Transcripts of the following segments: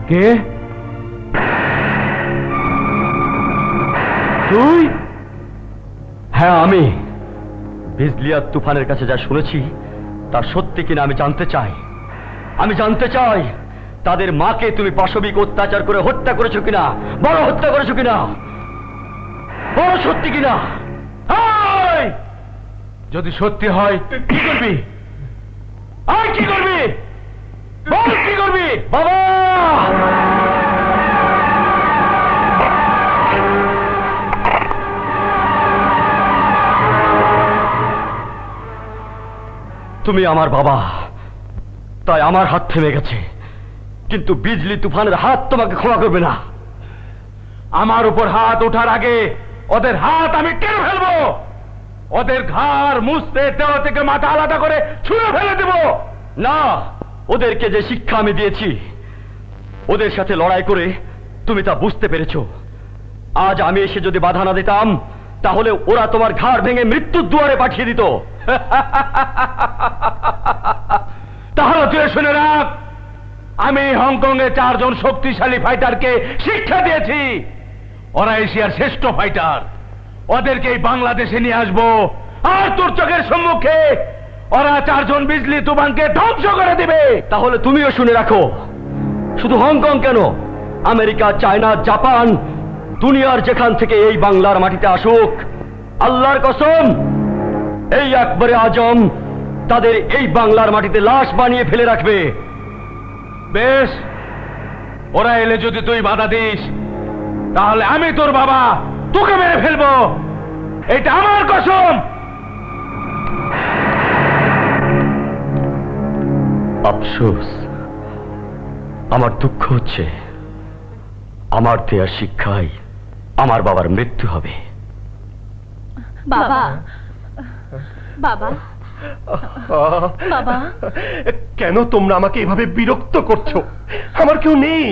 কে তুই? হ্যাঁ আমি। বিজলি আর তুফানের কাছে যা শুনেছি তা সত্যি কিনা আমি জানতে চাই। আমি জানতে চাই তাদের মাকে তুমি পাশবিক অত্যাচার করে হত্যা করেছো কিনা, বড় হত্যা করেছো কিনা, বড় সত্যি কিনা। যদি সত্যি হয় কি করবি? আর কি করবি? বল কি করবি? বাবা তুমি আমার বাবা, তাই আমার হাত থেমে গেছে, কিন্তু বিজলি তুফানের হাত তোমাকে ক্ষমা করবে না। আমার উপর হাত ওঠার আগে ওদের হাত আমি টেনে ফেলবো, ওদের ঘাড় মুছতে দেওয়া থেকে মাথা আলাদা করে ছুঁড়ে ফেলে দেব। না, ওদেরকে যে শিক্ষা আমি দিয়েছি, ওদের সাথে লড়াই করে তুমি তা বুঝতে পেরেছো। আজ আমি এসে যদি বাধা না দিতাম তাহলে ওরা তোমার ঘাড় ভেঙে মৃত্যুর দুয়ারে পাঠিয়ে দিত। তাহলে তুই শুনে রাখ, আমি হংকং এ 4 জন শক্তিশালী ফাইটারকে শিক্ষা দিয়েছি। ওরা এশিয়ার শ্রেষ্ঠ ফাইটার। ওদেরকে বাংলাদেশে নিয়ে আসবো, আর তোর চোখের সম্মুখে ওরা 4 জন বিজলি তুফানকে ধ্বংস করে দিবে। তাহলে তুমিও শুনে রাখো, শুধু হংকং কেন, আমেরিকা, চায়না, জাপান, দুনিয়ার যেখান থেকে এই বাংলার মাটিতে আসুক, আল্লাহর কসম এই আকবরে আজম তাদের এই বাংলার মাটিতে লাশ বানিয়ে ফেলে রাখবে। বেশ, ওরা এলে যদি তুই বাধা দিস তাহলে আমি তোর বাবা তোকে মেরে ফেলবো, এটা আমার কসম। আফসোস, আমার দুঃখ হচ্ছে আমার দেয়া শিক্ষায় আমার বাবার মৃত্যু হবে। বাবা, বাবা, বাবা, কেন তোমরা আমাকে এভাবে বিরক্ত করছো? আমার কেউ নেই,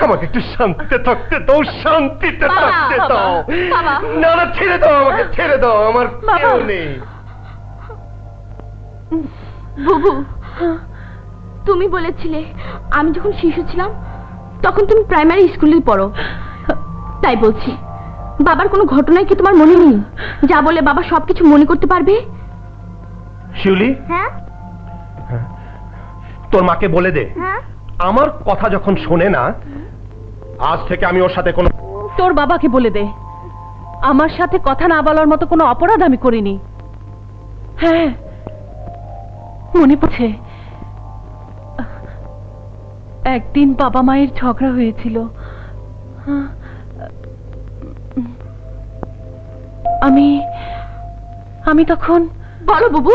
আমাকে একটু শান্তিতে থাকতে দাও, শান্তিতে বাবা, থাকতে দাও। বাবা। না না, ছেড়ে দাও আমাকে, ছেড়ে দাও, আমার বাবা। কেউ নেই। বুবু, তুমি বলেছিলে আমি যখন শিশু ছিলাম তখন তুমি প্রাইমারি স্কুলে পড়ো, তাই বলছি বাবার কোনো ঘটনায় কি তোমার মনে নেই, যা বলে বাবা সবকিছু মনে করতে পারবে? শিউলি, হ্যাঁ তোর মাকে বলে দে, হ্যাঁ। আমার কথা যখন শোনে না, আজ থেকে আমি ওর সাথে কোনো... তোর বাবাকে বলে দে আমার সাথে কথা না বলার মতো কোনো অপরাধ আমি করিনি। হ্যাঁ, মনে পড়ছে একদিন বাবা মায়ের ঝগড়া হয়েছিল। আমি তখন... বলো বুবু,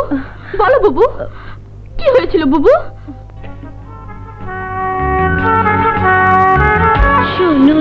বলো বুবু, কি হয়েছিল বুবু? শোনো